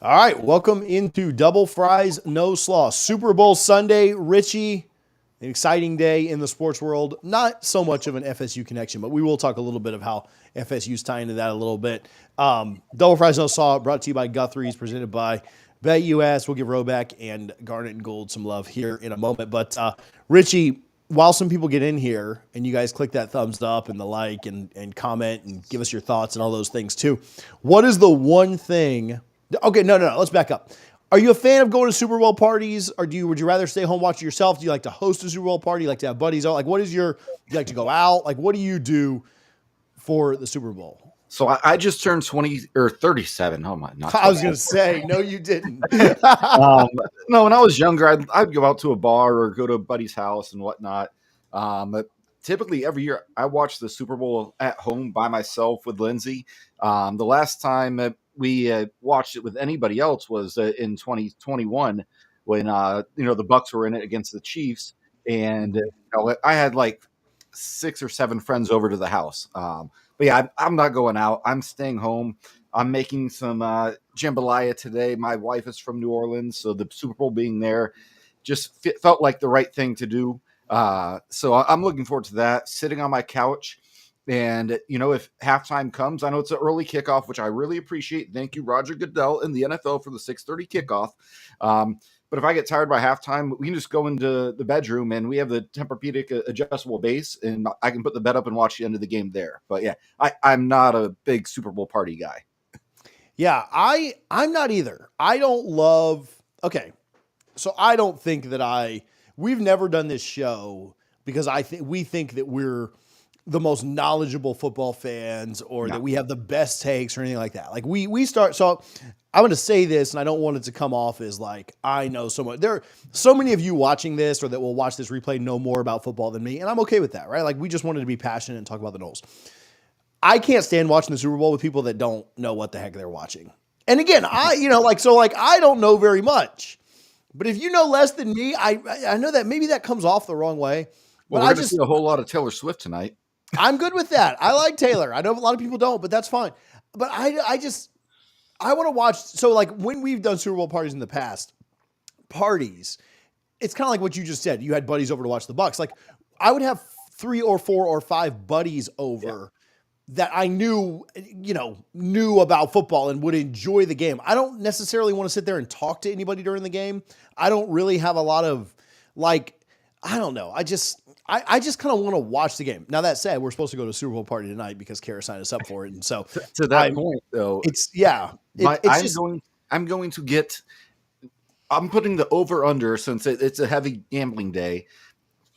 All right, welcome into Double Fries, No Slaw. Super Bowl Sunday, Richie, an exciting day in the sports world. Not so much of an FSU connection, but we will talk a little bit of how FSU's tying into that a little bit. Double Fries, No Slaw, brought to you by Guthrie's, presented by BetUS. We'll give Roback and Garnet and Gold some love here in a moment. But Richie, while some people get in here and you guys click that thumbs up and the like and comment and give us your thoughts and all those things too, what is the one thing – okay, no. Let's back up. Are you a fan of going to Super Bowl parties, or would you rather stay home watch it yourself? Do you like to host a Super Bowl party? You like to have buddies out? Like, do you like to go out? Like, what do you do for the Super Bowl? So I just turned 20 or 37. Oh my! Not I was going to say, no, you didn't. No, when I was younger, I'd go out to a bar or go to a buddy's house and whatnot. But typically every year I watch the Super Bowl at home by myself with Lindsay. The last time we watched it with anybody else was in 2021 when the Bucks were in it against the Chiefs, and I had like 6 or 7 friends over to the house. But yeah, I'm not going out. I'm staying home. I'm making some jambalaya today. My wife is from New Orleans, so the Super Bowl being there just felt like the right thing to do. So I'm looking forward to that, sitting on my couch. And, if halftime comes, I know it's an early kickoff, which I really appreciate. Thank you, Roger Goodell and the NFL for the 6:30 kickoff. But if I get tired by halftime, we can just go into the bedroom and we have the Tempur-Pedic adjustable base, and I can put the bed up and watch the end of the game there. But yeah, I'm not a big Super Bowl party guy. Yeah, I'm not either. I don't love – okay, so I don't think that we've never done this show because we think that we're the most knowledgeable football fans or that we have the best takes or anything like that. Like we start – so I'm going to say this, and I don't want it to come off as like I know so much. There are so many of you watching this or that will watch this replay know more about football than me, and I'm okay with that, right? Like we just wanted to be passionate and talk about the Knowles. I can't stand watching the Super Bowl with people that don't know what the heck they're watching. And again, I don't know very much. But if you know less than me, I know that maybe that comes off the wrong way. But we're going to see a whole lot of Taylor Swift tonight. I'm good with that. I like Taylor. I know a lot of people don't, but that's fine. But I want to watch. So like when we've done Super Bowl parties in the past, it's kind of like what you just said. You had buddies over to watch the Bucks. Like I would have 3 or 4 or 5 buddies over that I knew about football and would enjoy the game. I don't necessarily want to sit there and talk to anybody during the game. I don't really have a lot of I don't know. I just kind of want to watch the game. Now that said, we're supposed to go to a Super Bowl party tonight because Kara signed us up for it. And so to that point though, I'm putting the over under since it's a heavy gambling day,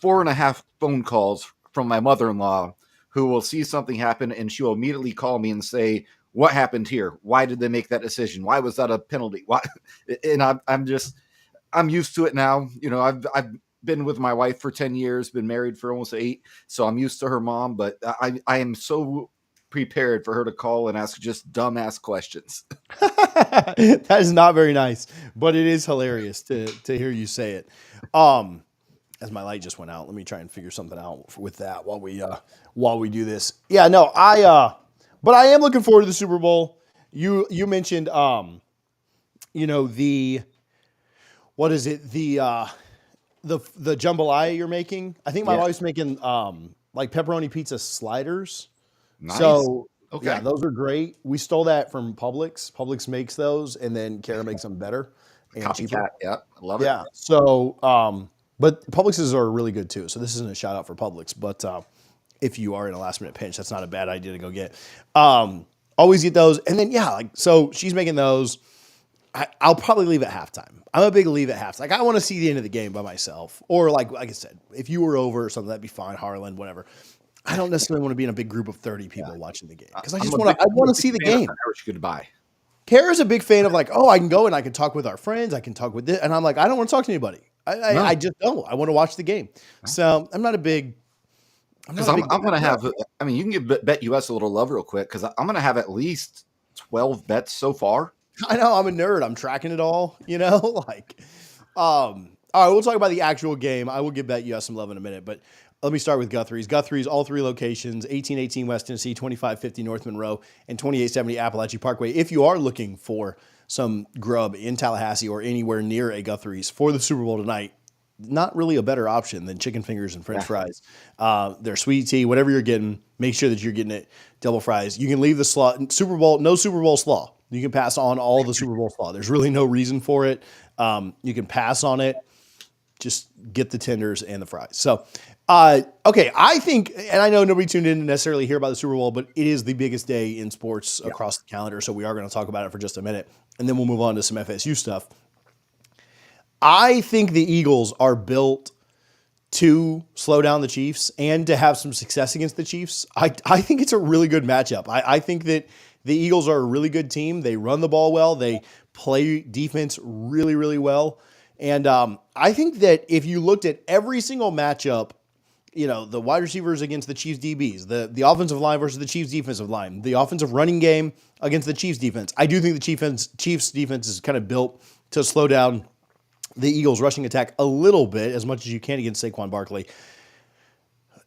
4.5 phone calls from my mother-in-law who will see something happen and she will immediately call me and say, what happened here? Why did they make that decision? Why was that a penalty? Why? And I'm used to it now. I've been with my wife for 10 years, been married for almost 8. So I'm used to her mom, but I am so prepared for her to call and ask just dumbass questions. That is not very nice, but it is hilarious to hear you say it. As my light just went out, let me try and figure something out with that while we do this. Yeah, no, but I am looking forward to the Super Bowl. You mentioned, what is it? The jambalaya you're making. I think my wife's making like pepperoni pizza sliders. Nice. So okay, yeah, those are great. We stole that from Publix. Publix makes those, and then Kara makes them better and cheaper. Yeah, I love it. Yeah. So, but Publix's are really good too. So this isn't a shout out for Publix, but if you are in a last minute pinch, that's not a bad idea to go get. Always get those, and then so she's making those. I'll probably leave at halftime. I'm a big leave at halftime. Like I want to see the end of the game by myself, or like I said, if you were over or something, that'd be fine. Harlan, whatever. I don't necessarily want to be in a big group of 30 people watching the game because I want to see the game. Goodbye. Kara's a big fan of I can go and I can talk with our friends. I can talk with this, and I'm like, I don't want to talk to anybody. I just don't. I want to watch the game. So I'm not a big. Because I'm going to have. I mean, you can give BetUS a little love real quick because I'm going to have at least 12 bets so far. I know I'm a nerd. I'm tracking it all. All right. We'll talk about the actual game. I will give BetUS some love in a minute, but let me start with Guthrie's. Guthrie's, all 3 locations: 1818 West Tennessee, 2550 North Monroe, and 2870 Appalachian Parkway. If you are looking for some grub in Tallahassee or anywhere near a Guthrie's for the Super Bowl tonight, not really a better option than chicken fingers and French fries. Their sweet tea, whatever you're getting, make sure that you're getting it double fries. You can leave the slaw. Super Bowl, no Super Bowl slaw. You can pass on all the Super Bowl slaw. There's really no reason for it. You can pass on it. Just get the tenders and the fries. So, okay, I think, and I know nobody tuned in to necessarily hear about the Super Bowl, but it is the biggest day in sports across the calendar. So we are going to talk about it for just a minute, and then we'll move on to some FSU stuff. I think the Eagles are built to slow down the Chiefs and to have some success against the Chiefs. I think it's a really good matchup. I think that the Eagles are a really good team. They run the ball well. They play defense really, really well. And I think that if you looked at every single matchup, the wide receivers against the Chiefs DBs, the offensive line versus the Chiefs defensive line, the offensive running game against the Chiefs defense, I do think the Chiefs defense is kind of built to slow down the Eagles rushing attack a little bit, as much as you can against Saquon Barkley.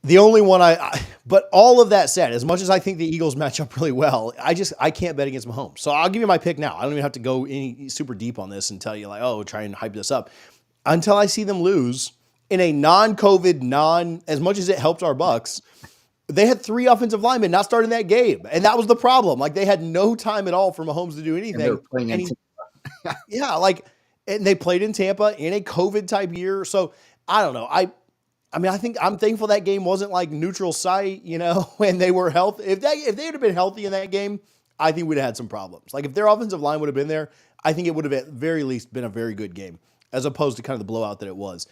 The only one but all of that said, as much as I think the Eagles match up really well, I can't bet against Mahomes. So I'll give you my pick now. I don't even have to go any super deep on this and tell you try and hype this up until I see them lose in a non-COVID, as much as it helped our Bucks. They had 3 offensive linemen not starting that game, and that was the problem. Like, they had no time at all for Mahomes to do anything. And they were playing and they played in Tampa in a COVID type year. So I don't know. I think I'm thankful that game wasn't like neutral site, when they were healthy. If they had been healthy in that game, I think we'd have had some problems. Like, if their offensive line would have been there, I think it would have at very least been a very good game, as opposed to kind of the blowout that it was.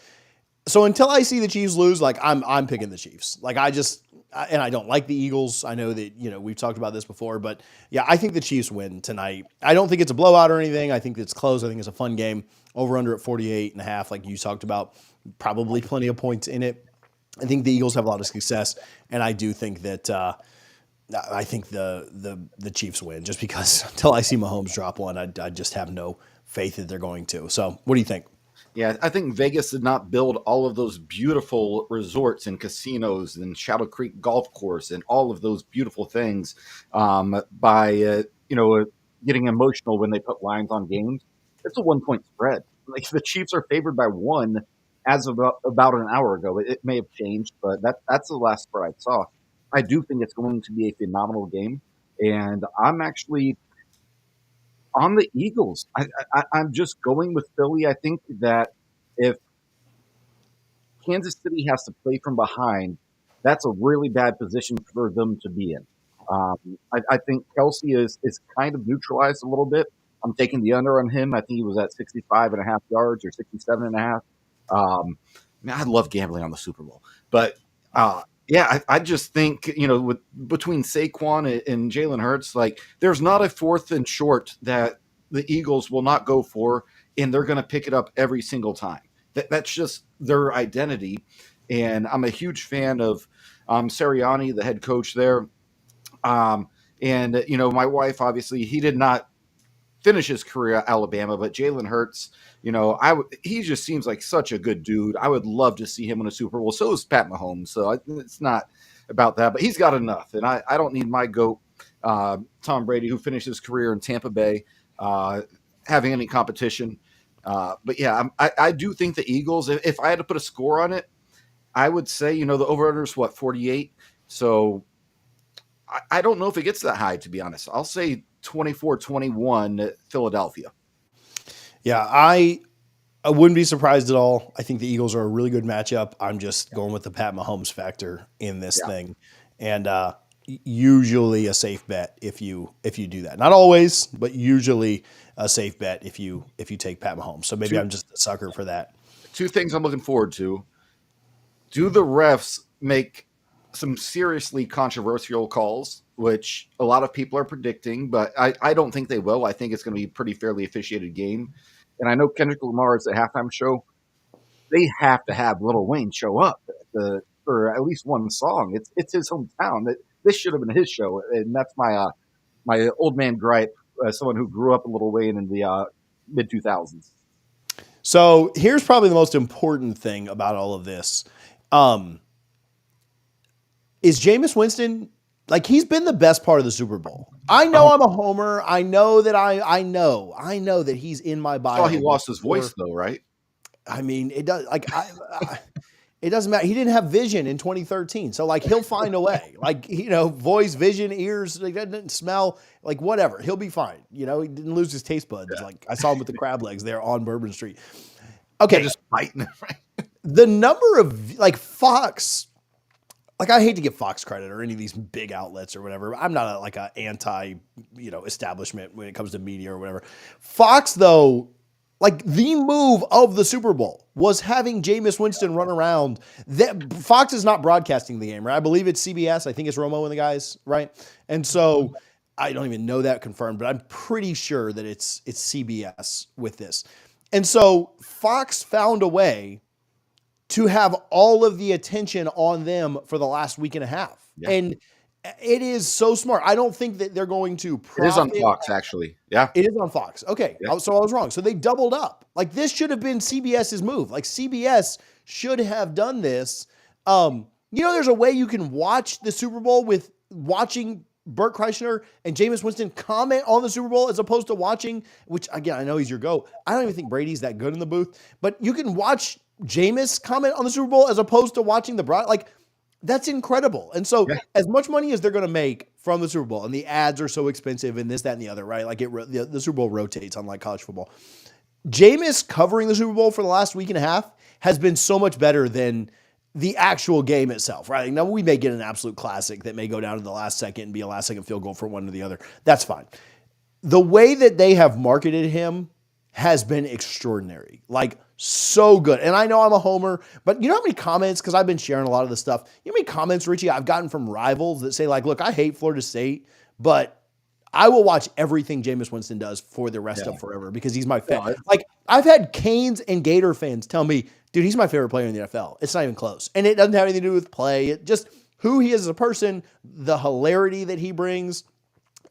So until I see the Chiefs lose, I'm picking the Chiefs. And I don't like the Eagles. I know that, we've talked about this before, but yeah, I think the Chiefs win tonight. I don't think it's a blowout or anything. I think it's close. I think it's a fun game. Over under at 48.5, like you talked about, probably plenty of points in it. I think the Eagles have a lot of success, and I do think that I think the Chiefs win, just because until I see Mahomes drop one, I just have no faith that they're going to. So what do you think? Yeah, I think Vegas did not build all of those beautiful resorts and casinos and Shadow Creek Golf Course and all of those beautiful things by getting emotional when they put lines on games. It's a 1-point spread. Like, the Chiefs are favored by 1 as of about an hour ago. It may have changed, but that's the last spread I saw. I do think it's going to be a phenomenal game, and I'm actually on the Eagles. I'm just going with Philly. I think that if Kansas City has to play from behind, that's a really bad position for them to be in. I think Kelsey is kind of neutralized a little bit. I'm taking the under on him. I think he was at 65.5 yards or 67.5. I love gambling on the Super Bowl, but I just think, between Saquon and Jalen Hurts, there's not a 4th and short that the Eagles will not go for, and they're going to pick it up every single time. That's just their identity. And I'm a huge fan of Sirianni, the head coach there. My wife, obviously, he did not finish his career at Alabama, but Jalen Hurts, he just seems like such a good dude. I would love to see him win a Super Bowl. So is Pat Mahomes. So it's not about that, but he's got enough. And I don't need my GOAT, Tom Brady, who finished his career in Tampa Bay, having any competition. But yeah, I do think the Eagles, if I had to put a score on it, I would say, the over-under is 48. So I don't know if it gets that high, to be honest. I'll say 24-21 Philadelphia. Yeah, I wouldn't be surprised at all. I think the Eagles are a really good matchup. I'm just going with the Pat Mahomes factor in this thing. And usually a safe bet if you do that. Not always, but usually a safe bet if you take Pat Mahomes. So maybe I'm just a sucker for that. 2 things I'm looking forward to. Do the refs make some seriously controversial calls, which a lot of people are predicting, but I don't think they will. I think it's going to be a pretty fairly officiated game. And I know Kendrick Lamar is a halftime show. They have to have Lil Wayne show up for at least one song. It's his hometown. This should have been his show, and that's my my old man gripe. Someone who grew up a Lil Wayne in the mid 2000s. So here's probably the most important thing about all of this. Is Jameis Winston, he's been the best part of the Super Bowl. I know I'm a homer. I know that I know that he's in my bio. Saw he lost his voice though, right? I mean, it does like it doesn't matter. He didn't have vision in 2013. So like he'll find a way. Like, voice, vision, ears, like that didn't smell, like whatever. He'll be fine. He didn't lose his taste buds. Yeah. Like I saw him with the crab legs there on Bourbon Street. Yeah, Okay. just fighting it, right? The number of like Fox, like I hate to give Fox credit or any of these big outlets or whatever. I'm not like a anti, establishment when it comes to media or whatever. Fox though, like the move of the Super Bowl was having Jameis Winston run around. Fox is not broadcasting the game, right? I believe it's CBS. I think it's Romo and the guys, right? And so I don't even know that confirmed, but I'm pretty sure that it's CBS with this. And so Fox found a way to have all of the attention on them for the last week and a half. Yeah. And it is so smart. I don't think that they're going to profit. It is on Fox, actually. Yeah. It is on Fox. Okay. Yeah. So I was wrong. So they doubled up. Like this should have been CBS's move. Like CBS should have done this. There's a way you can watch the Super Bowl with watching Burt Kreischer and Jameis Winston comment on the Super Bowl as opposed to watching, which again, I know he's your GOAT. I don't even think Brady's that good in the booth, but you can watch Jameis comment on the Super Bowl as opposed to watching the broad. Like that's incredible. And so as much money as they're going to make from the Super Bowl, and the ads are so expensive and this, that, and the other, right? Like the Super Bowl rotates unlike college football. Jameis covering the Super Bowl for the last week and a half has been so much better than the actual game itself, right? Now we may get an absolute classic that may go down to the last second and be a last second field goal for one or the other. That's fine. The way that they have marketed him has been extraordinary. Like so good. And I know I'm a homer, but you know how many comments, because I've been sharing a lot of this stuff, you know how many comments, Richie, I've gotten from rivals that say like, look, I hate Florida State, but I will watch everything Jameis Winston does for the rest of forever because he's my fan. Like I've had Canes and Gator fans tell me, dude, he's my favorite player in the NFL. It's not even close. And it doesn't have anything to do with play. It just who he is as a person, the hilarity that he brings,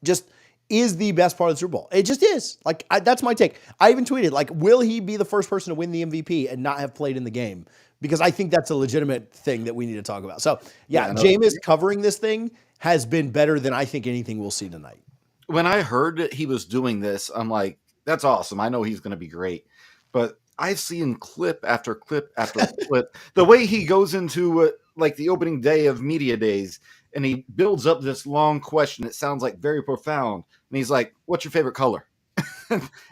just is the best part of the Super Bowl. It just is. Like, that's my take. I even tweeted, like, will he be the first person to win the MVP and not have played in the game? Because I think that's a legitimate thing that we need to talk about. So, Jameis covering this thing has been better than I think anything we'll see tonight. When I heard that he was doing this, I'm like, that's awesome. I know he's going to be great. But I've seen clip after clip after clip. The way he goes into, like, the opening day of media days, and he builds up this long question. It sounds like very profound. And he's like, what's your favorite color?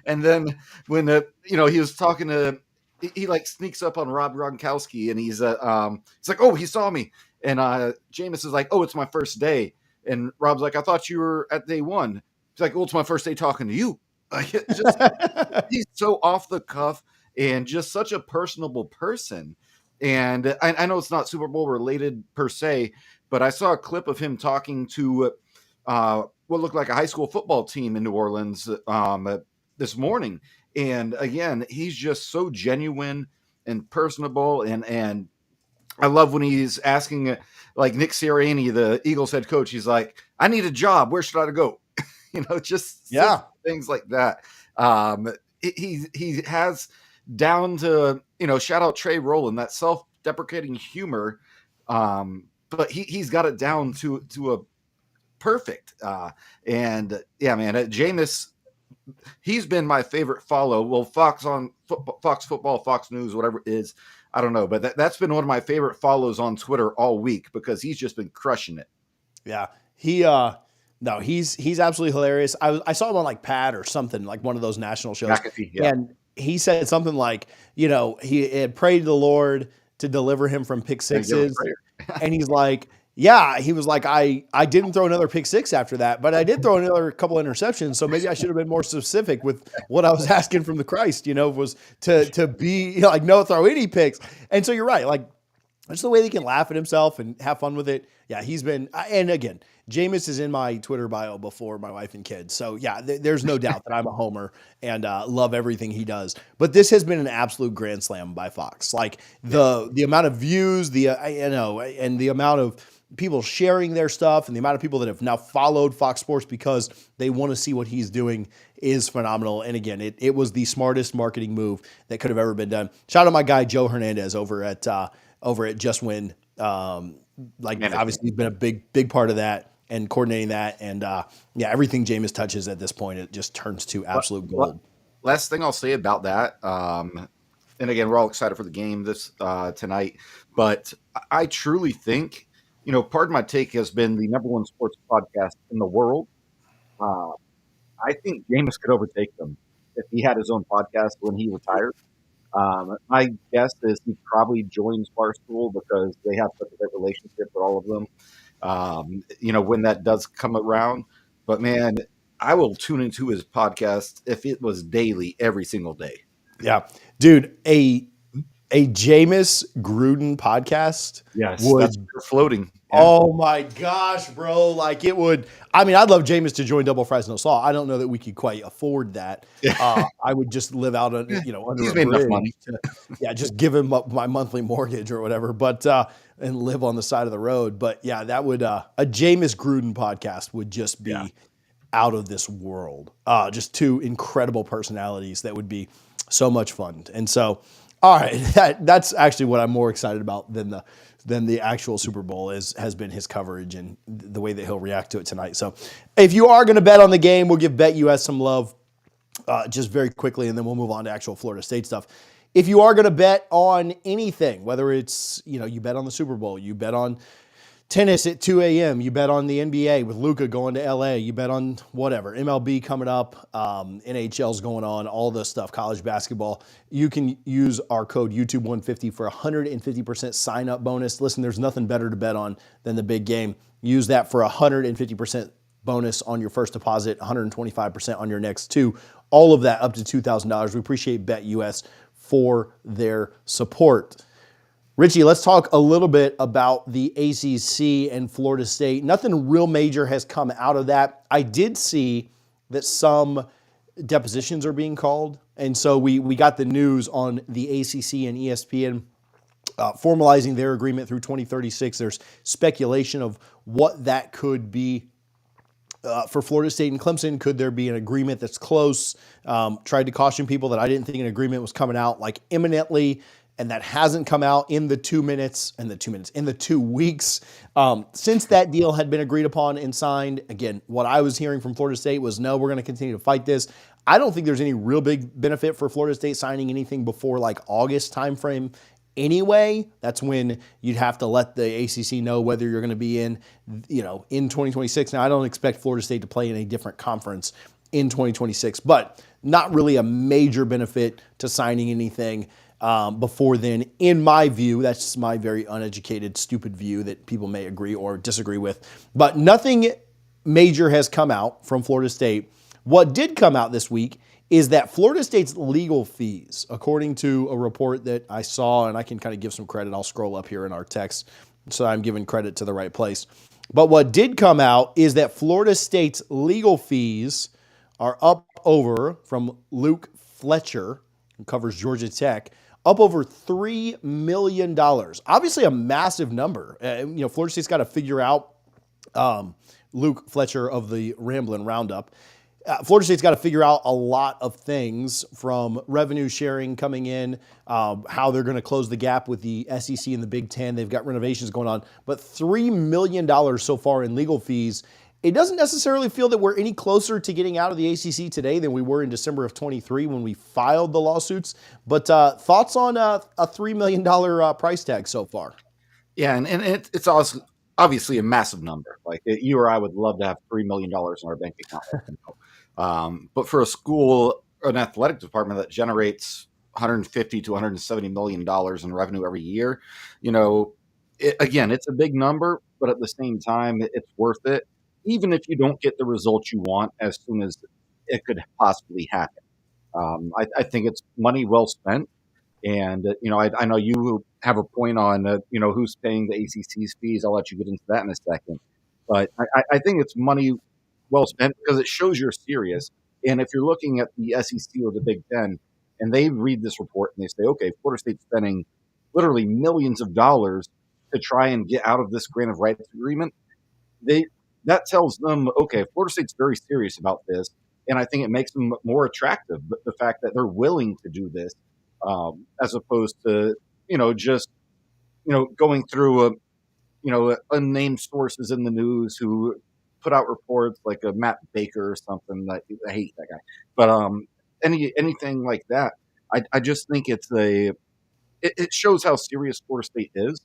And then when, he was talking to, he like sneaks up on Rob Gronkowski and he's like, oh, he saw me. And Jameis is like, oh, it's my first day. And Rob's like, I thought you were at day one. He's like, well, it's my first day talking to you. Like, he's so off the cuff and just such a personable person. And I know it's not Super Bowl related per se, but I saw a clip of him talking to what looked like a high school football team in New Orleans this morning. And again, he's just so genuine and personable. And I love when he's asking, like Nick Sirianni, the Eagles head coach, he's like, I need a job. Where should I go? Just things like that. He has down to, shout out Trey Rowland, that self-deprecating humor. But he's got it down to a perfect. Jameis, he's been my favorite follow. Well, Fox Football, Fox News, whatever it is, I don't know, but that's been one of my favorite follows on Twitter all week because he's just been crushing it. Yeah, he's absolutely hilarious. I saw him on like Pat or something, like one of those national shows, and he said something like, he had prayed to the Lord to deliver him from pick sixes. And he's like, he was like, I didn't throw another pick six after that, but I did throw another couple interceptions. So maybe I should have been more specific with what I was asking from the Christ, was to be like, no, throw any picks. And so you're right. Like, just the way he can laugh at himself and have fun with it. Yeah, he's been, and again, Jameis is in my Twitter bio before my wife and kids. So yeah, there's no doubt that I'm a homer and love everything he does. But this has been an absolute grand slam by Fox. Like the amount of views, and the amount of people sharing their stuff and the amount of people that have now followed Fox Sports because they want to see what he's doing is phenomenal. And again, it was the smartest marketing move that could have ever been done. Shout out to my guy, Joe Hernandez over at Just Win. Obviously he's been a big part of that. and coordinating that. And everything Jameis touches at this point, it just turns to absolute gold. Last thing I'll say about that, and again, we're all excited for the game this tonight, but I truly think, Pardon My Take has been the number one sports podcast in the world. I think Jameis could overtake them if he had his own podcast when he retired. My guess is he probably joins Barstool because they have such a great relationship with all of them. When that does come around. But man, I will tune into his podcast if it was daily, every single day. Yeah, dude, a Jameis Gruden podcast. Yes, would that's floating. Yeah. Oh my gosh, bro! Like it would. I mean, I'd love Jameis to join Double Fries No Slaw. I don't know that we could quite afford that. I would just live out on, under He's a made enough bridge. money. Just give him my monthly mortgage or whatever. But and live on the side of the road. But yeah, that would a Jameis Gruden podcast would just be out of this world. Just two incredible personalities that would be so much fun. And so, all right, that's actually what I'm more excited about than the actual Super Bowl has been his coverage and the way that he'll react to it tonight. So if you are going to bet on the game, we'll give BetUS some love just very quickly, and then we'll move on to actual Florida State stuff. If you are going to bet on anything, whether it's, you bet on the Super Bowl, you bet on tennis at 2 a.m., you bet on the NBA with Luka going to LA, you bet on whatever, MLB coming up, NHL's going on, all this stuff, college basketball, you can use our code YouTube150 for 150% sign-up bonus. Listen, there's nothing better to bet on than the big game. Use that for 150% bonus on your first deposit, 125% on your next two, all of that up to $2,000. We appreciate BetUS for their support. Richie, let's talk a little bit about the ACC and Florida State. Nothing real major has come out of that. I did see that some depositions are being called, and so we got the news on the ACC and ESPN formalizing their agreement through 2036. There's speculation of what that could be. For Florida State and Clemson, could there be an agreement that's close? Tried to caution people that I didn't think an agreement was coming out like imminently, and that hasn't come out in the 2 weeks. Since that deal had been agreed upon and signed. Again, what I was hearing from Florida State was, no, we're going to continue to fight this. I don't think there's any real big benefit for Florida State signing anything before like August timeframe. Anyway, that's when you'd have to let the ACC know whether you're going to be in 2026. Now, I don't expect Florida State to play in a different conference in 2026, but not really a major benefit to signing anything before then, in my view. That's just my very uneducated, stupid view that people may agree or disagree with. But nothing major has come out from Florida State. What did come out this week is that Florida State's legal fees, according to a report that I saw, and I can kind of give some credit. I'll scroll up here in our text so I'm giving credit to the right place. But what did come out is that Florida State's legal fees are up over, from Luke Fletcher, who covers Georgia Tech, up over $3 million. Obviously a massive number. Florida State's got to figure out, Luke Fletcher of the Ramblin' Roundup, Florida State's got to figure out a lot of things, from revenue sharing coming in, how they're going to close the gap with the SEC and the Big Ten. They've got renovations going on. But $3 million so far in legal fees. It doesn't necessarily feel that we're any closer to getting out of the ACC today than we were in December of 23 when we filed the lawsuits. But thoughts on a $3 million price tag so far? Yeah, and it's also obviously a massive number. Like you or I would love to have $3 million in our bank account. But for a school, an athletic department that generates $150 to $170 million in revenue every year, again, it's a big number, but at the same time, it's worth it, even if you don't get the results you want as soon as it could possibly happen. I think it's money well spent. And, I know you have a point on, who's paying the ACC's fees. I'll let you get into that in a second. But I think it's money well spent because it shows you're serious. And if you're looking at the SEC or the Big Ten and they read this report and they say, okay, Florida State's spending literally millions of dollars to try and get out of this grant of rights agreement, that tells them, okay, Florida State's very serious about this. And I think it makes them more attractive. But the fact that they're willing to do this, as opposed to, just, going through unnamed sources in the news who put out reports like a Matt Baker or something. That I hate that guy, but anything like that, I just think it shows how serious Florida State is.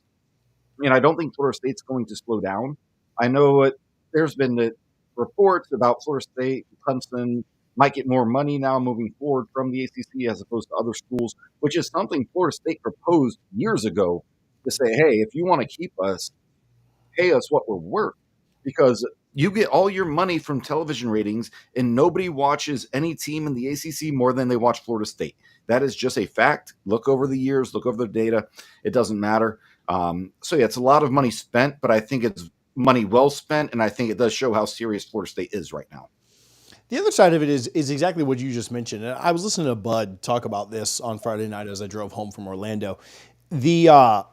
And I don't think Florida State's going to slow down. I know there's been reports about Florida State, Clemson might get more money now moving forward from the ACC as opposed to other schools, which is something Florida State proposed years ago to say, hey, if you want to keep us, pay us what we're worth, because you get all your money from television ratings and nobody watches any team in the ACC more than they watch Florida State. That is just a fact. Look over the years, look over the data. It doesn't matter. So yeah, it's a lot of money spent, but I think it's money well spent, and I think it does show how serious Florida State is right now. The other side of it is exactly what you just mentioned. And I was listening to Bud talk about this on Friday night as I drove home from Orlando. The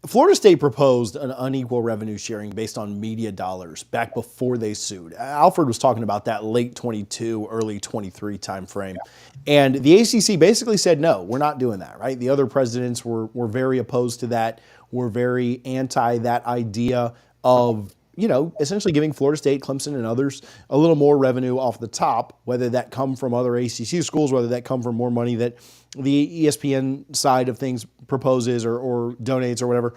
Florida State proposed an unequal revenue sharing based on media dollars back before they sued. Alfred was talking about that late 22, early 23 timeframe. And the ACC basically said, no, we're not doing that, right? The other presidents were very opposed to that, were very anti that idea of, essentially giving Florida State, Clemson, and others a little more revenue off the top, whether that come from other ACC schools, whether that come from more money that the ESPN side of things proposes or donates or whatever.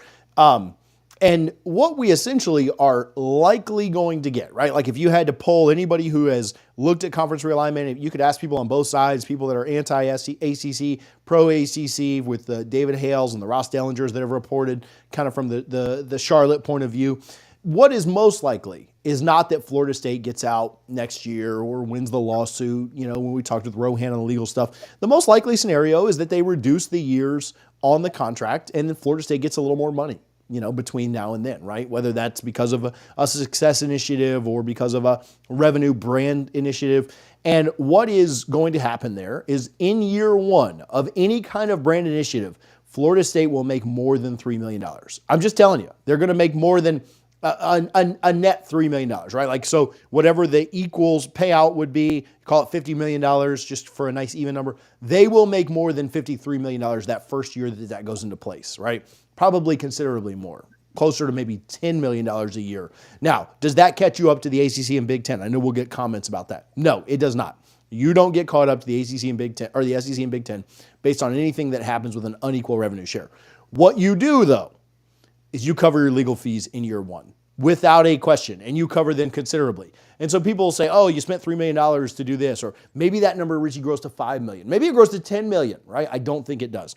And what we essentially are likely going to get, right? Like if you had to poll anybody who has looked at conference realignment, you could ask people on both sides, people that are anti-ACC, pro-ACC, with the David Hales and the Ross Dellingers that have reported kind of from the Charlotte point of view. What is most likely is not that Florida State gets out next year or wins the lawsuit. When we talked with Rohan on the legal stuff, the most likely scenario is that they reduce the years on the contract and then Florida State gets a little more money, between now and then, right? Whether that's because of a success initiative or because of a revenue brand initiative. And what is going to happen there is in year one of any kind of brand initiative, Florida State will make more than $3 million. I'm just telling you, they're going to make more than a net $3 million, right? Like, so whatever the equals payout would be, call it $50 million just for a nice even number, they will make more than $53 million that first year that goes into place, right? Probably considerably more, closer to maybe $10 million a year. Now, does that catch you up to the ACC and Big Ten? I know we'll get comments about that. No, it does not. You don't get caught up to the ACC and Big Ten, or the SEC and Big Ten, based on anything that happens with an unequal revenue share. What you do, though, is you cover your legal fees in year one without a question, and you cover them considerably. And so people will say, oh, you spent $3 million to do this, or maybe that number, Richie, grows to $5 million. Maybe it grows to $10 million, right? I don't think it does.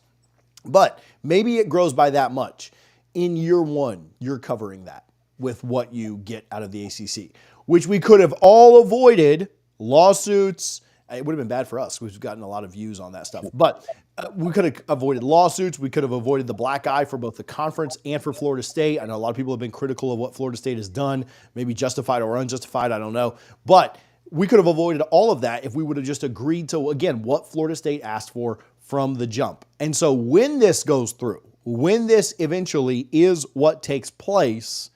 But maybe it grows by that much. In year one, you're covering that with what you get out of the ACC, which we could have all avoided lawsuits. It would have been bad for us. We've gotten a lot of views on that stuff. But we could have avoided lawsuits. We could have avoided the black eye for both the conference and for Florida State. I know a lot of people have been critical of what Florida State has done, maybe justified or unjustified, I don't know. But we could have avoided all of that if we would have just agreed to, again, what Florida State asked for from the jump. And so when this goes through, when this eventually is what takes place,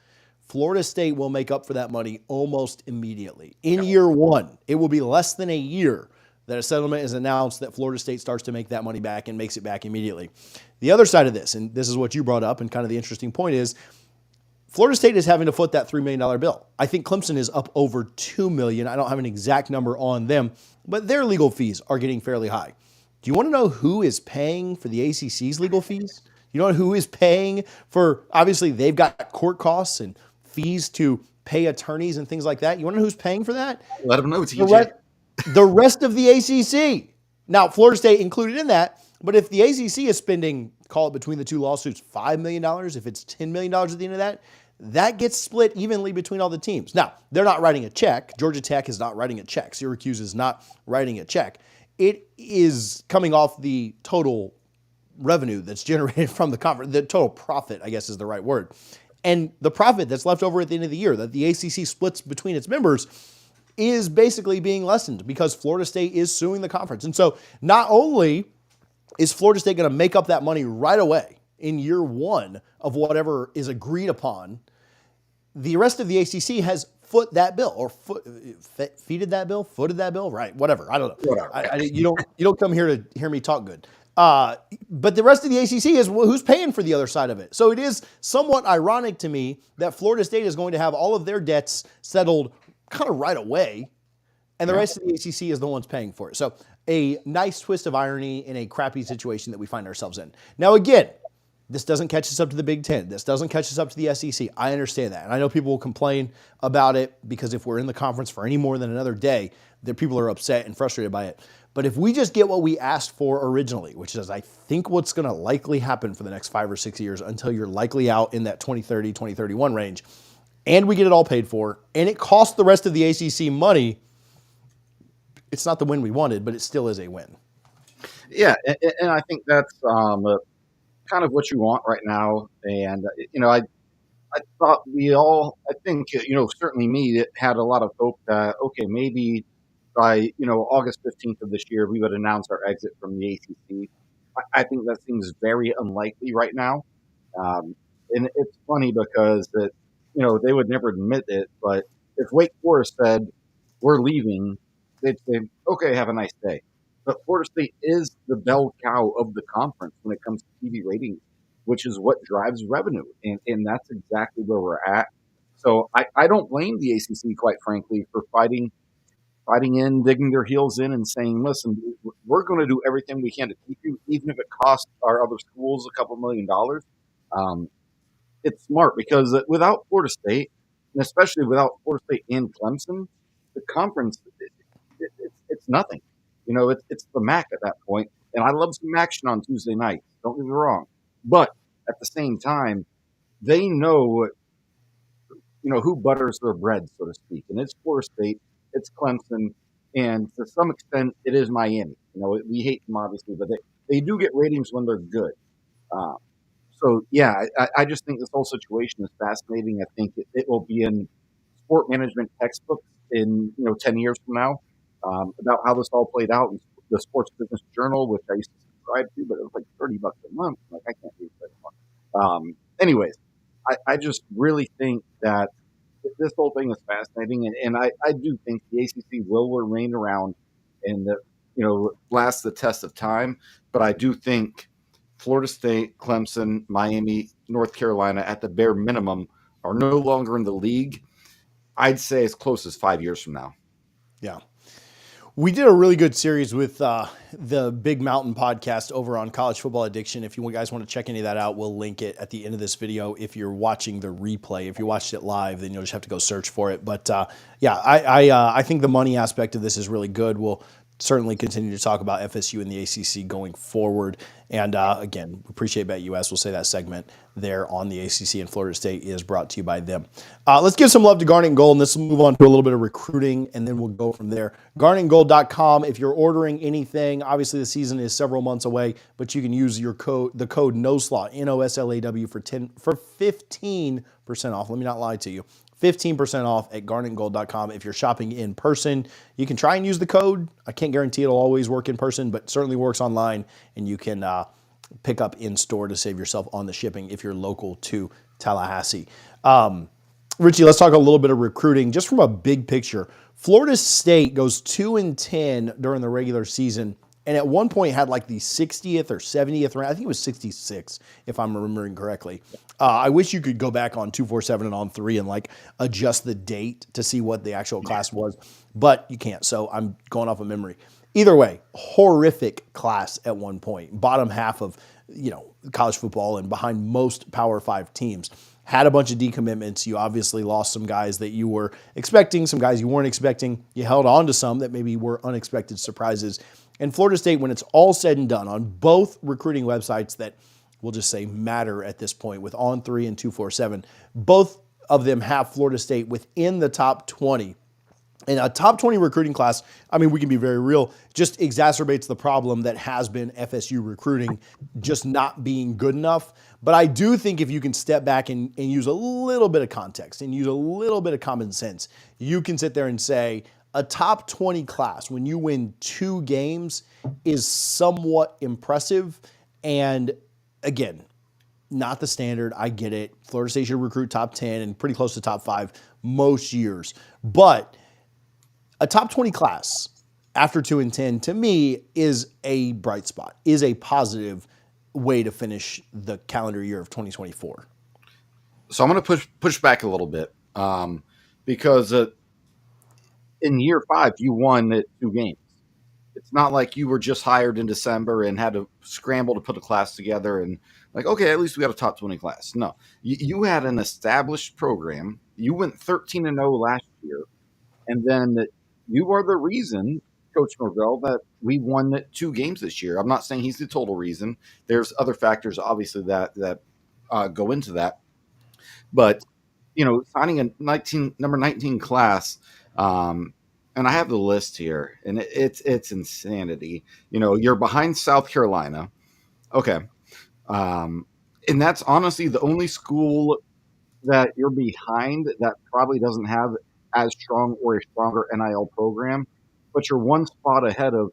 Florida State will make up for that money almost immediately. In year one, it will be less than a year that a settlement is announced that Florida State starts to make that money back and makes it back immediately. The other side of this, and this is what you brought up and kind of the interesting point, is Florida State is having to foot that $3 million bill. I think Clemson is up over $2 million. I don't have an exact number on them, but their legal fees are getting fairly high. Do you want to know who is paying for the ACC's legal fees? You know who is paying for, obviously they've got court costs and fees to pay attorneys and things like that. You want to know who's paying for that? Let them know, TJ. The rest of the ACC. Now, Florida State included in that, but if the ACC is spending, call it between the two lawsuits, $5 million, if it's $10 million at the end of that, that gets split evenly between all the teams. Now, they're not writing a check. Georgia Tech is not writing a check. Syracuse is not writing a check. It is coming off the total revenue that's generated from the conference. The total profit, I guess is the right word. And the profit that's left over at the end of the year that the ACC splits between its members is basically being lessened because Florida State is suing the conference. And so not only is Florida State going to make up that money right away in year one of whatever is agreed upon, the rest of the ACC has footed that bill, right? Whatever. I don't know. Whatever. You don't come here to hear me talk good. But the rest of the ACC is who's paying for the other side of it. So it is somewhat ironic to me that Florida State is going to have all of their debts settled kind of right away, and the rest of the ACC is the ones paying for it. So a nice twist of irony in a crappy situation that we find ourselves in. Now, again, this doesn't catch us up to the Big Ten. This doesn't catch us up to the SEC. I understand that. And I know people will complain about it because if we're in the conference for any more than another day, that people are upset and frustrated by it. But if we just get what we asked for originally, which is I think what's going to likely happen for the next 5 or 6 years until you're likely out in that 2030, 2031 range, and we get it all paid for, and it costs the rest of the ACC money, it's not the win we wanted, but it still is a win. Yeah, and I think that's kind of what you want right now. And, I thought I think, certainly me, had a lot of hope that, okay, maybe by, August 15th of this year, we would announce our exit from the ACC. I think that seems very unlikely right now. And it's funny because they would never admit it, but if Wake Forest said, we're leaving, they'd say, okay, have a nice day. But Florida State is the bell cow of the conference when it comes to TV ratings, which is what drives revenue. And that's exactly where we're at. So I don't blame the ACC, quite frankly, for fighting in, digging their heels in and saying, listen, we're going to do everything we can to keep you, even if it costs our other schools a couple $1 million. It's smart because without Florida State, and especially without Florida State and Clemson, the conference, it's nothing. It's the MAC at that point. And I love some action on Tuesday nights. Don't get me wrong. But at the same time, they know, who butters their bread, so to speak. And it's Florida State, it's Clemson, and to some extent, it is Miami. We hate them, obviously, but they do get ratings when they're good. So, yeah, I just think this whole situation is fascinating. I think it will be in sport management textbooks in 10 years from now about how this all played out in the Sports Business Journal, which I used to subscribe to, but it was like $30 a month. Like, I can't do it anymore. Anyways, I just really think that this whole thing is fascinating, and I do think the ACC will remain around and last the test of time. But I do think Florida State, Clemson, Miami, North Carolina, at the bare minimum, are no longer in the league. I'd say as close as 5 years from now. Yeah. We did a really good series with the Big Mountain podcast over on College Football Addiction. If you guys want to check any of that out, we'll link it at the end of this video. If you're watching the replay, if you watched it live, then you'll just have to go search for it. But I think the money aspect of this is really good. We'll certainly continue to talk about FSU and the ACC going forward. And again, appreciate BetUS. We'll say that segment there on the ACC and Florida State is brought to you by them. Let's give some love to Garnet and Gold, and let's move on to a little bit of recruiting, and then we'll go from there. GarnetandGold.com. If you're ordering anything, obviously the season is several months away, but you can use the code NOSLAW, NOSLAW for 15% off. Let me not lie to you. 15% off at GarnetandGold.com. If you're shopping in person, you can try and use the code. I can't guarantee it'll always work in person, but certainly works online, and you can pick up in store to save yourself on the shipping if you're local to Tallahassee. Richie, let's talk a little bit of recruiting just from a big picture. Florida State goes 2-10 during the regular season, and at one point had like the 60th or 70th rank. I think it was 66, if I'm remembering correctly. I wish you could go back on 247 and on 3 and like adjust the date to see what the actual class was, but you can't. So I'm going off of memory. Either way, horrific class at one point. Bottom half of college football and behind most Power 5 teams. Had a bunch of decommitments. You obviously lost some guys that you were expecting, some guys you weren't expecting. You held on to some that maybe were unexpected surprises. And Florida State, when it's all said and done on both recruiting websites that we'll just say matter at this point with On3 and 247, both of them have Florida State within the top 20. And a top 20 recruiting class, I mean, we can be very real, just exacerbates the problem that has been FSU recruiting just not being good enough. But I do think if you can step back and use a little bit of context and use a little bit of common sense, you can sit there and say a top 20 class, when you win 2 games, is somewhat impressive. And again, not the standard. I get it. Florida State should recruit top 10 and pretty close to top 5 most years. But a top 20 class after 2-10 to me is a bright spot, is a positive way to finish the calendar year of 2024. So I'm going to push back a little bit because in year 5, you won 2 games. It's not like you were just hired in December and had to scramble to put a class together and like, okay, at least we got a top 20 class. No, you had an established program. You went 13-0 last year, and then you are the reason, Coach Norvell, that we won 2 games this year. I'm not saying he's the total reason. There's other factors, obviously, that go into that. But signing a number 19 class, and I have the list here, and it's insanity. You're behind South Carolina, okay, and that's honestly the only school that you're behind that probably doesn't have as strong or a stronger NIL program, but you're 1 spot ahead of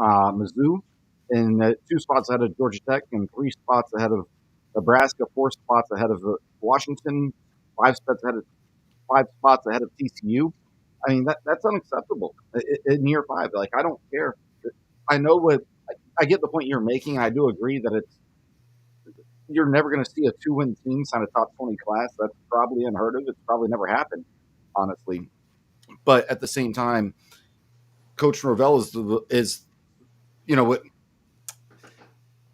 Mizzou, and 2 spots ahead of Georgia Tech, and 3 spots ahead of Nebraska, 4 spots ahead of Washington, 5 spots ahead of TCU. I mean, that's unacceptable in year 5. Like, I don't care. I know I get the point you're making. I do agree that you're never going to see a 2-win team sign a top 20 class. That's probably unheard of. It's probably never happened, honestly. But at the same time, Coach Norvell is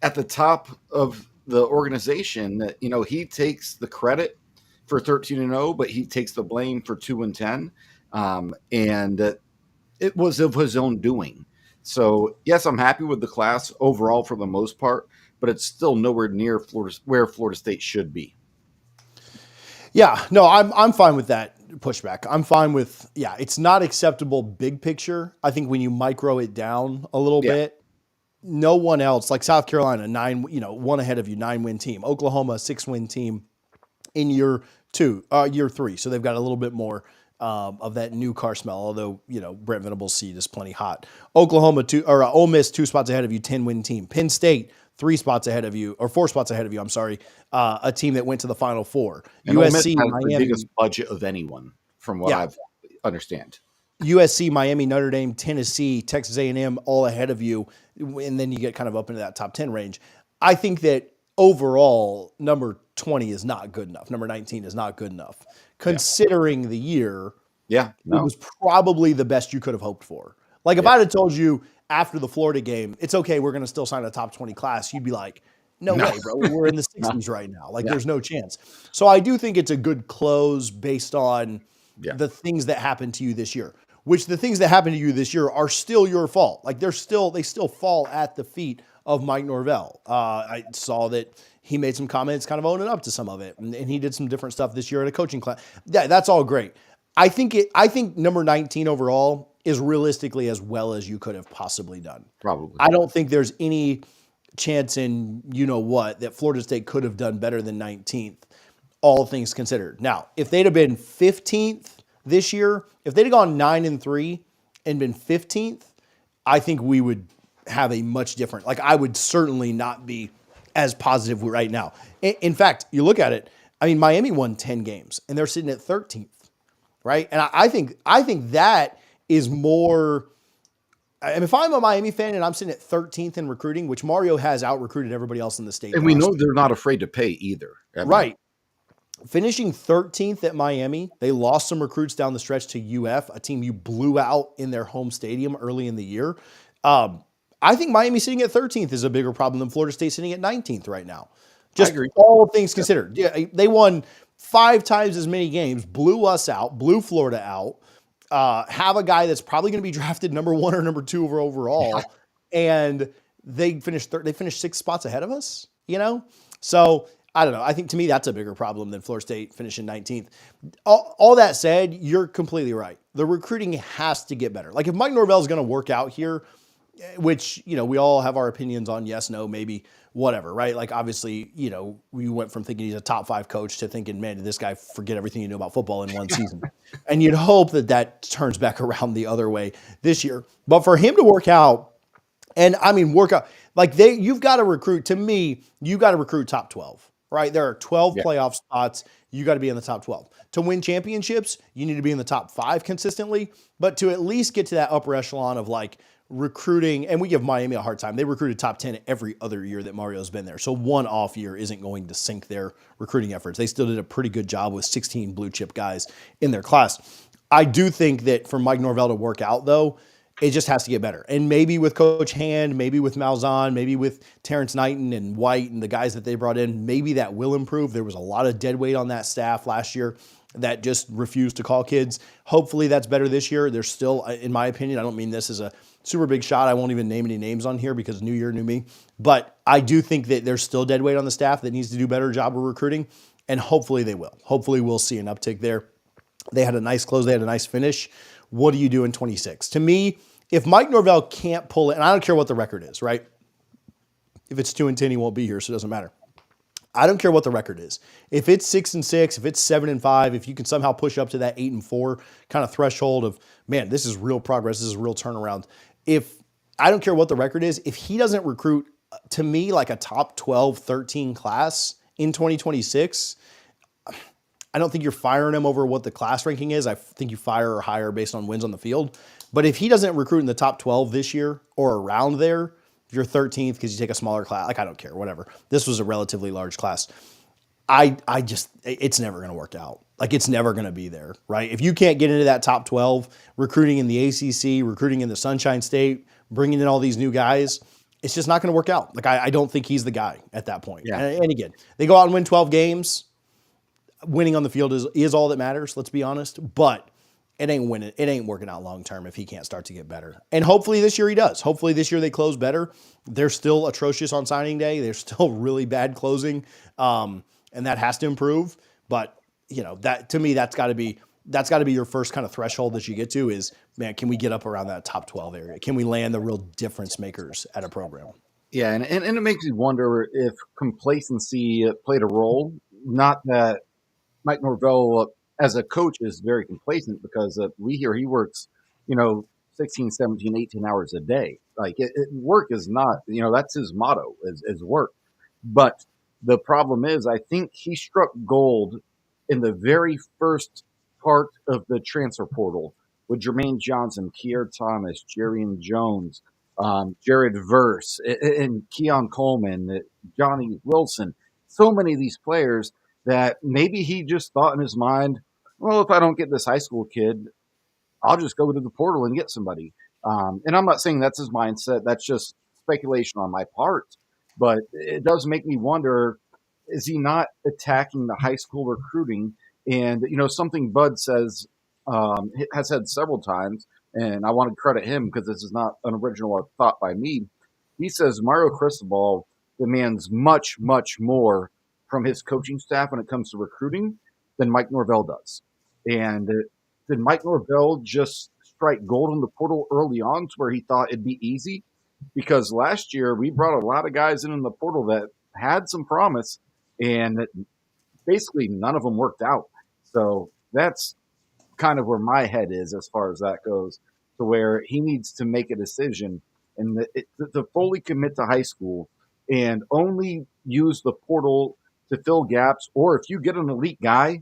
at the top of the organization. He takes the credit for 13-0, but he takes the blame for 2-10, and it was of his own doing. So yes, I'm happy with the class overall for the most part, but it's still nowhere near where Florida State should be. Yeah, no, I'm fine with that pushback. I'm fine with, it's not acceptable big picture. I think when you micro it down a little bit, no one else, like South Carolina, 1 ahead of you, 9-win team. Oklahoma, 6-win team in year 3. So they've got a little bit more of that new car smell, although, Brent Venables' seat is plenty hot. Oklahoma, Ole Miss, 2 spots ahead of you, 10-win team. Penn State, 3 spots ahead of you, or 4 spots ahead of you, I'm sorry, a team that went to the Final Four. And USC, Ole Miss has Miami, the biggest budget of anyone, from what I understand. USC, Miami, Notre Dame, Tennessee, Texas A&M, all ahead of you, and then you get kind of up into that top 10 range. I think that overall, number 20 is not good enough. Number 19 is not good enough. Considering the year, it was probably the best you could have hoped for. Like, if I'd have told you after the Florida game, it's okay, we're going to still sign a top 20 class, you'd be like, no way, bro. We're in the 60s right now. Like, there's no chance. So I do think it's a good close based on the things that happened to you this year, which the things that happened to you this year are still your fault. Like, they still fall at the feet of Mike Norvell. I saw that he made some comments kind of owning up to some of it, and he did some different stuff this year at a coaching class. Yeah, that's all great. I think number 19 overall is realistically as well as you could have possibly done. Probably. I don't think there's any chance in that Florida State could have done better than 19th, all things considered. Now, if they'd have been 15th this year, if they'd have gone 9-3 and been 15th, I think we would have a much different, I would certainly not be as positive right now. In fact, you look at it, Miami won 10 games and they're sitting at 13th, right? And I think that is more, if I'm a Miami fan and I'm sitting at 13th in recruiting, which Mario has out-recruited everybody else in the state. And we know they're not afraid to pay either. Right. Finishing 13th at Miami, they lost some recruits down the stretch to UF, a team you blew out in their home stadium early in the year. I think Miami sitting at 13th is a bigger problem than Florida State sitting at 19th right now. Just all things considered. Yeah, they won 5 times as many games, blew us out, blew Florida out, have a guy that's probably going to be drafted number 1 or number 2 overall, and they finished 6 spots ahead of us, So I don't know. I think to me that's a bigger problem than Florida State finishing 19th. All that said, you're completely right. The recruiting has to get better. Like, if Mike Norvell is going to work out here, which, we all have our opinions on, yes, no, maybe, whatever, right? Like, obviously, we went from thinking he's a top 5 coach to thinking, man, did this guy forget everything you know about football in one season? And you'd hope that turns back around the other way this year. But for him to work out, you've got to recruit, to me, you got to recruit top 12, right? There are 12 playoff spots. You got to be in the top 12. To win championships, you need to be in the top 5 consistently, but to at least get to that upper echelon of recruiting, and we give Miami a hard time. They recruited top 10 every other year that Mario's been there. So one off year isn't going to sink their recruiting efforts. They still did a pretty good job with 16 blue chip guys in their class. I do think that for Mike Norvell to work out, though, it just has to get better. And maybe with Coach Hand, maybe with Malzahn, maybe with Terrence Knighton and White and the guys that they brought in, maybe that will improve. There was a lot of dead weight on that staff last year that just refused to call kids. Hopefully that's better this year. There's still, in my opinion, I don't mean this as a super big shot. I won't even name any names on here because new year, new me. But I do think that there's still dead weight on the staff that needs to do a better job of recruiting. And hopefully they will. Hopefully we'll see an uptick there. They had a nice close. They had a nice finish. What do you do in 26? To me, if Mike Norvell can't pull it, and I don't care what the record is, right? If it's 2-10, he won't be here, so it doesn't matter. I don't care what the record is. If it's 6-6, if it's 7-5, if you can somehow push up to that 8-4 kind of threshold of, man, this is real progress, this is a real turnaround. I don't care what the record is, if he doesn't recruit, to me, like a top 12, 13 class in 2026, I don't think you're firing him over what the class ranking is. I think you fire or hire based on wins on the field. But if he doesn't recruit in the top 12 this year or around there, if you're 13th because you take a smaller class, like I don't care, whatever. This was a relatively large class. It's never going to work out. Like it's never going to be there, right? If you can't get into that top 12, recruiting in the ACC, recruiting in the Sunshine State, bringing in all these new guys, it's just not going to work out. Like I don't think he's the guy at that point. Yeah. And again, they go out and win 12 games. Winning on the field is all that matters, let's be honest. But it ain't winning. It ain't working out long term if he can't start to get better. And hopefully this year he does. Hopefully this year they close better. They're still atrocious on signing day. They're still really bad closing, and that has to improve. But that to me, that's got to be your first kind of threshold that you get to is, man, can we get up around that top 12 area? Can we land the real difference makers at a program? Yeah, and it makes me wonder if complacency played a role. Not that Mike Norvell, as a coach, is very complacent because we hear he works, 16, 17, 18 hours a day. Like work is not, that's his motto is work. But the problem is, I think he struck gold in the very first part of the transfer portal with Jermaine Johnson, Kier Thomas, Jerian Jones, Jared Verse, and Keon Coleman, Johnny Wilson. So many of these players that maybe he just thought in his mind, well, if I don't get this high school kid, I'll just go to the portal and get somebody. And I'm not saying that's his mindset. That's just speculation on my part. But it does make me wonder, is he not attacking the high school recruiting? And, something Bud says, has said several times, and I want to credit him because this is not an original thought by me. He says Mario Cristobal demands much, much more from his coaching staff when it comes to recruiting than Mike Norvell does. And did Mike Norvell just strike gold in the portal early on to where he thought it'd be easy? Because last year we brought a lot of guys in the portal that had some promise, and basically none of them worked out. So that's kind of where my head is as far as that goes, to where he needs to make a decision and to fully commit to high school and only use the portal to fill gaps. Or if you get an elite guy,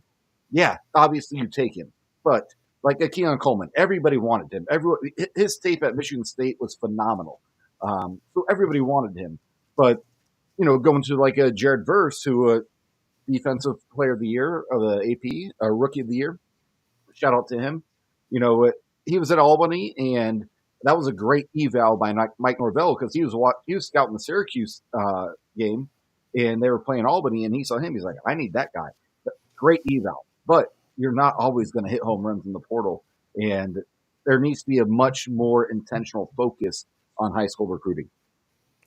yeah, obviously you take him. But like a Keon Coleman, everybody wanted him. His tape at Michigan State was phenomenal. So everybody wanted him. But, going to like a Jared Verse, who defensive player of the year of the AP, rookie of the year, shout out to him. He was at Albany, and that was a great eval by Mike Norvell because he was scouting the Syracuse game, and they were playing Albany, and he saw him. He's like, I need that guy. Great eval. But you're not always going to hit home runs in the portal, and there needs to be a much more intentional focus on high school recruiting.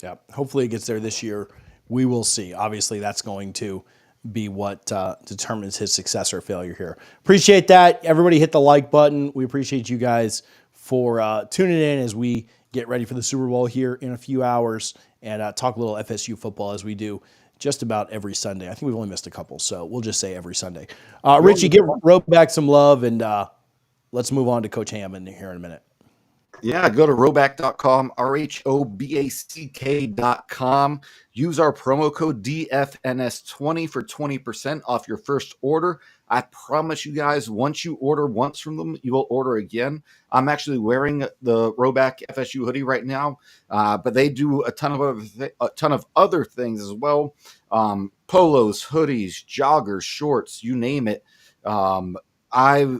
Yeah, hopefully it gets there this year. We will see. Obviously, that's going to be what determines his success or failure here. Appreciate that. Everybody hit the like button. We appreciate you guys for tuning in as we get ready for the Super Bowl here in a few hours and talk a little FSU football as we do just about every Sunday. I think we've only missed a couple, so we'll just say every Sunday. Richie, give Roback some love, and let's move on to Coach Hammond here in a minute. Yeah, go to roback.com, RHOBACK.com. Use our promo code DFNS20 for 20% off your first order. I promise you guys, once you order once from them, you will order again. I'm actually wearing the Roback FSU hoodie right now, but they do a ton of other things as well. Polos, hoodies, joggers, shorts, you name it. I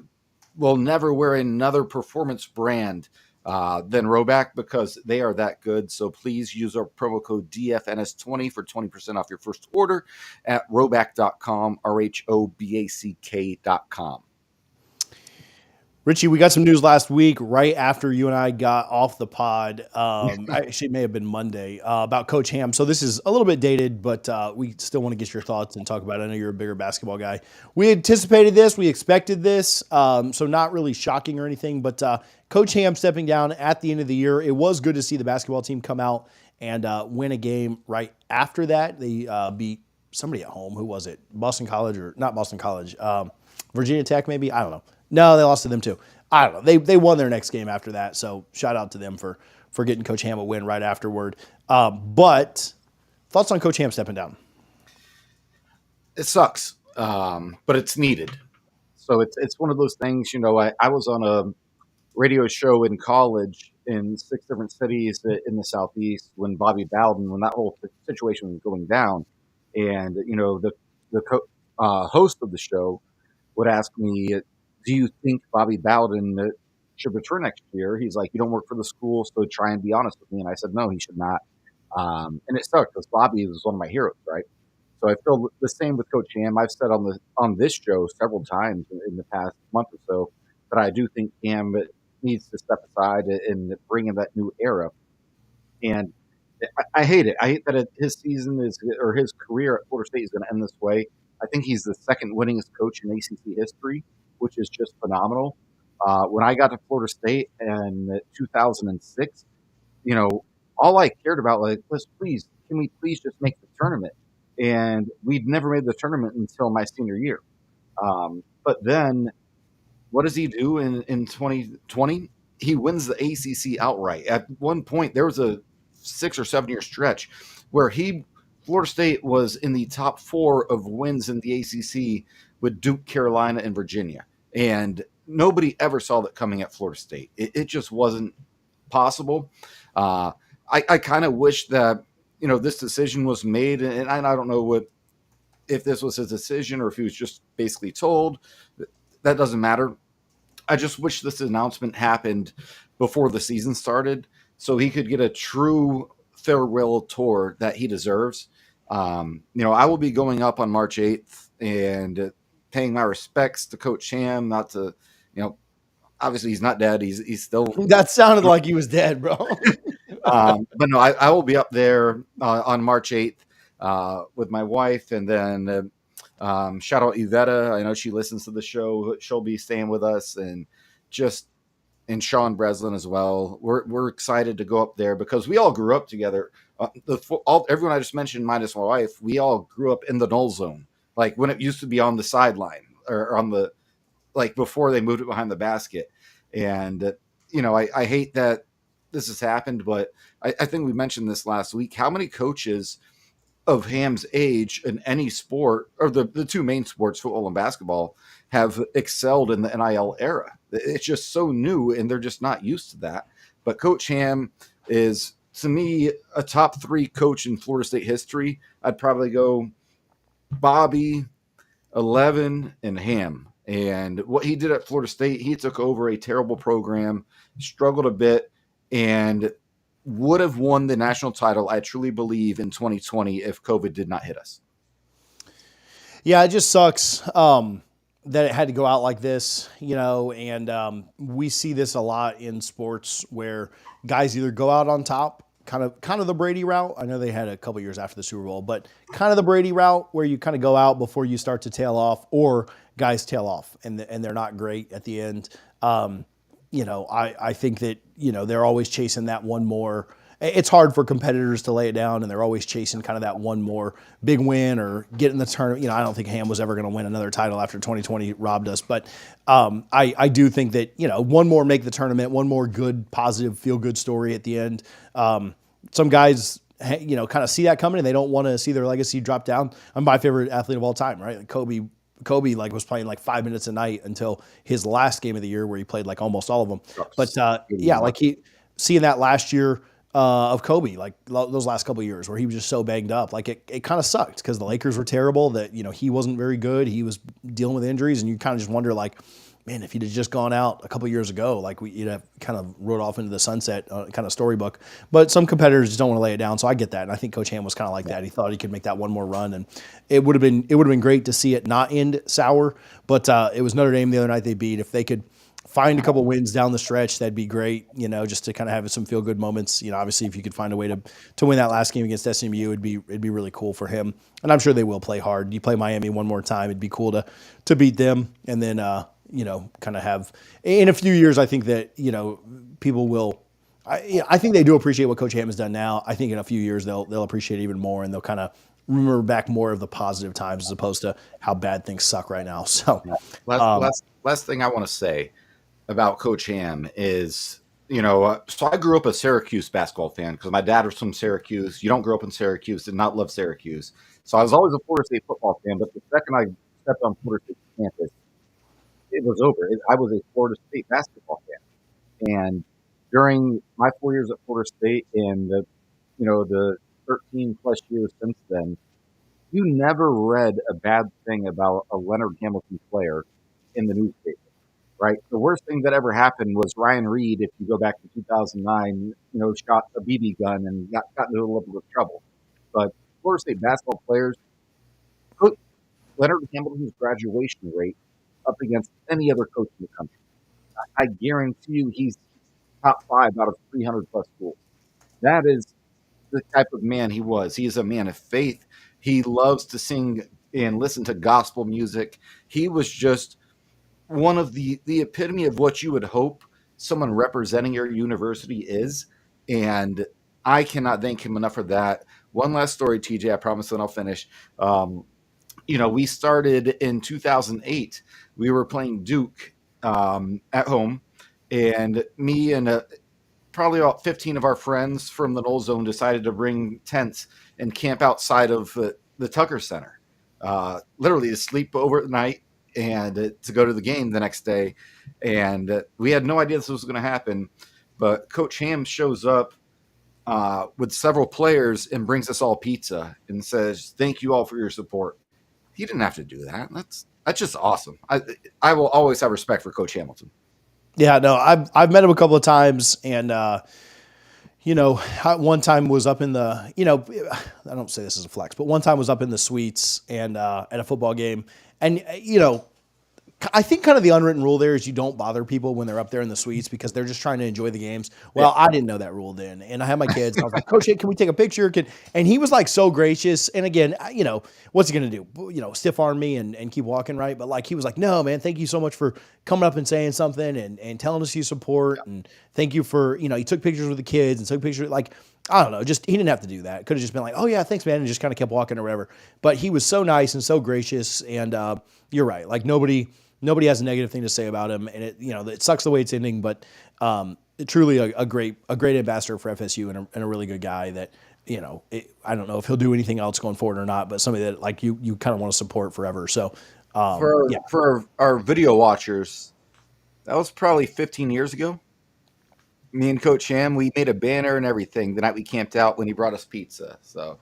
will never wear another performance brand than Roback because they are that good. So please use our promo code DFNS20 for 20% off your first order at roback.com, RHOBACK.com. Richie, we got some news last week right after you and I got off the pod. Actually, it may have been Monday about Coach Ham. So this is a little bit dated, but we still want to get your thoughts and talk about it. I know you're a bigger basketball guy. We anticipated this. We expected this. So not really shocking or anything, but Coach Ham stepping down at the end of the year. It was good to see the basketball team come out and win a game right after that. They beat somebody at home. Who was it? Boston College or not Boston College? Virginia Tech maybe? I don't know. No, they lost to them too. I don't know. They won their next game after that, so shout out to them for getting Coach Ham a win right afterward. But thoughts on Coach Ham stepping down? It sucks, but it's needed. So it's one of those things, I was on a radio show in college in 6 different cities in the Southeast when Bobby Bowden, when that whole situation was going down. And, the host of the show would ask me, do you think Bobby Bowden should return next year? He's like, you don't work for the school, so try and be honest with me. And I said, no, he should not. And it sucked because Bobby was one of my heroes, right? So I feel the same with Coach Ham. I've said on this show several times in the past month or so that I do think Ham needs to step aside and bring in that new era. And I hate it. I hate that his season or his career at Florida State is going to end this way. I think he's the second winningest coach in ACC history, which is just phenomenal. When I got to Florida State in 2006, all I cared about can we please just make the tournament? And we'd never made the tournament until my senior year. But then what does he do in 2020? He wins the ACC outright. At one point, there was a 6 or 7 year stretch where Florida State was in the top 4 of wins in the ACC with Duke, Carolina, and Virginia. And nobody ever saw that coming at Florida State. It just wasn't possible. I kind of wish that, this decision was made, and I don't know if this was his decision or if he was just basically told. That doesn't matter. I just wish this announcement happened before the season started so he could get a true farewell tour that he deserves. I will be going up on March 8th and paying my respects to Coach Ham, not to, obviously he's not dead. He's still. That sounded like he was dead, bro. But no, I will be up there on March 8th with my wife. And then shout out Yvetta. I know she listens to the show. She'll be staying with us and Sean Breslin as well. We're excited to go up there because we all grew up together. Everyone I just mentioned, minus my wife, we all grew up in the null zone. Like when it used to be on the sideline or on the, like before they moved it behind the basket. And, I hate that this has happened, but I think we mentioned this last week. How many coaches of Ham's age in any sport, or the two main sports, football and basketball, have excelled in the NIL era? It's just so new and they're just not used to that. But Coach Ham is, to me, a top 3 coach in Florida State history. I'd probably go Bobby, 11, and Ham. And what he did at Florida State, he took over a terrible program, struggled a bit, and would have won the national title, I truly believe, in 2020 if COVID did not hit us. Yeah, it just sucks that it had to go out like this, and we see this a lot in sports where guys either go out on top, kind of the Brady route. I know they had a couple years after the Super Bowl, but kind of the Brady route where you kind of go out before you start to tail off, or guys tail off and they're not great at the end. I think that, they're always chasing that one more. It's hard for competitors to lay it down, and they're always chasing kind of that one more big win or get in the tournament. I don't think Ham was ever going to win another title after 2020 robbed us. But I do think that, one more make the tournament, one more good, positive, feel-good story at the end. Some guys, kind of see that coming, and they don't want to see their legacy drop down. I'm my favorite athlete of all time, right? Like Kobe was playing 5 minutes a night until his last game of the year where he played almost all of them. But seeing that last year of Kobe, those last couple of years where he was just so banged up, it kind of sucked because the Lakers were terrible, that, he wasn't very good. He was dealing with injuries, and you kind of just wonder man, if he'd have just gone out a couple years ago, like you'd have kind of rode off into the sunset, kind of storybook. But some competitors just don't want to lay it down, so I get that. And I think Coach Ham was kind of like that. He thought he could make that one more run, and it would have been great to see it not end sour. But it was Notre Dame the other night they beat. If they could find a couple wins down the stretch, that'd be great. Just to kind of have some feel good moments. Obviously, if you could find a way to win that last game against SMU, it'd be really cool for him. And I'm sure they will play hard. You play Miami one more time, it'd be cool to beat them, and then kind of have in a few years. I think that people will. I think they do appreciate what Coach Ham has done now. I think in a few years they'll appreciate it even more, and they'll kind of remember back more of the positive times as opposed to how bad things suck right now. So, last thing I want to say about Coach Ham is, so I grew up a Syracuse basketball fan because my dad was from Syracuse. You don't grow up in Syracuse, did not love Syracuse. So I was always a Florida State football fan, but the second I stepped on Florida State campus, it was over. I was a Florida State basketball fan. And during my 4 years at Florida State and the 13 plus years since then, you never read a bad thing about a Leonard Hamilton player in the newspaper. Right. The worst thing that ever happened was Ryan Reed, if you go back to 2009, shot a BB gun and got into a little bit of trouble. But Florida State basketball players put Leonard Hamilton's graduation rate up against any other coach in the country. I guarantee you he's top 5 out of 300 plus schools. That is the type of man he was. He is a man of faith. He loves to sing and listen to gospel music. He was just one of the epitome of what you would hope someone representing your university is. And I cannot thank him enough for that. One last story, TJ, I promise, and I'll finish. We started in 2008. We were playing Duke at home, and me and probably about 15 of our friends from the Knoll Zone decided to bring tents and camp outside of the Tucker Center, literally to sleep overnight and to go to the game the next day. And we had no idea this was going to happen, but Coach Ham shows up with several players and brings us all pizza and says, "Thank you all for your support." He didn't have to do that. That's just awesome. I will always have respect for Coach Hamilton. Yeah, no, I've met him a couple of times, and one time was up in the, I don't say this as a flex, but one time was up in the suites and at a football game, and I think kind of the unwritten rule there is you don't bother people when they're up there in the suites because they're just trying to enjoy the games. Well, I didn't know that rule then. And I had my kids. I was like, "Coach, can we take a picture?" And he was like so gracious. And again, what's he going to do? Stiff arm me and keep walking, right? But like he was like, "No, man, thank you so much for coming up and saying something and telling us you support. And thank you for, he took pictures with the kids and took pictures like, I don't know, just he didn't have to do that. Could have just been like, "Oh yeah, thanks, man," and just kind of kept walking or whatever. But he was so nice and so gracious. And you're right. Like nobody has a negative thing to say about him, and it sucks the way it's ending. But truly a great ambassador for FSU and a really good guy that I don't know if he'll do anything else going forward or not, but somebody that like you kind of want to support forever. So for our video watchers, that was probably 15 years ago. Me and Coach Ham, we made a banner and everything the night we camped out when he brought us pizza. So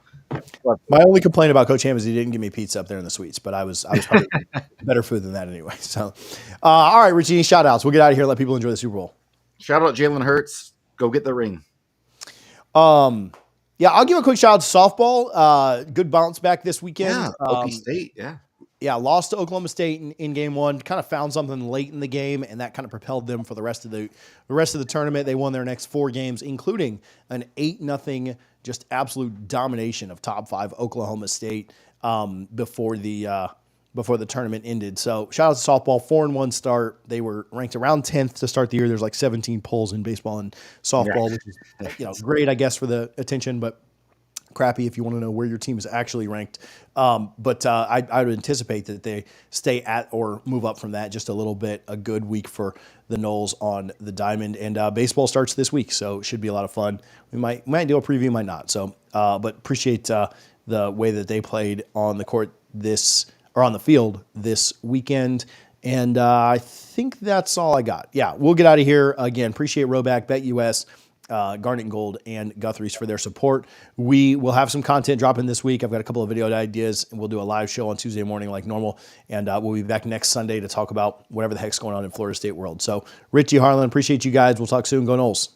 my only complaint about Coach Ham is he didn't give me pizza up there in the suites, but I was probably better food than that anyway. So, all right, Richie, shout outs. We'll get out of here. Let people enjoy the Super Bowl. Shout out Jalen Hurts. Go get the ring. Yeah, I'll give a quick shout out to softball. Good bounce back this weekend. Yeah, Oklahoma State. Yeah, lost to Oklahoma State in game one. Kind of found something late in the game, and that kind of propelled them for the rest of the tournament. They won their next 4 games, including an 8-0 just absolute domination of top 5 Oklahoma State before the tournament ended. So shout out to softball, 4-1 start. They were ranked around 10th to start the year. There's like 17 polls in baseball and softball, which is great, I guess, for the attention, but crappy if you want to know where your team is actually ranked. But I would anticipate that they stay at or move up from that just a little bit. A good week for the Noles on the diamond. And baseball starts this week, so it should be a lot of fun. We might do a preview, might not. So, but appreciate the way that they played on the court on the field this weekend. And I think that's all I got. Yeah, we'll get out of here. Again, appreciate Roback, BetUS. Garnet and Gold and Guthrie's for their support. We will have some content dropping this week. I've got a couple of video ideas, and we'll do a live show on Tuesday morning like normal. And we'll be back next Sunday to talk about whatever the heck's going on in Florida State world. So, Richie, Harlan, appreciate you guys. We'll talk soon. Go Noles.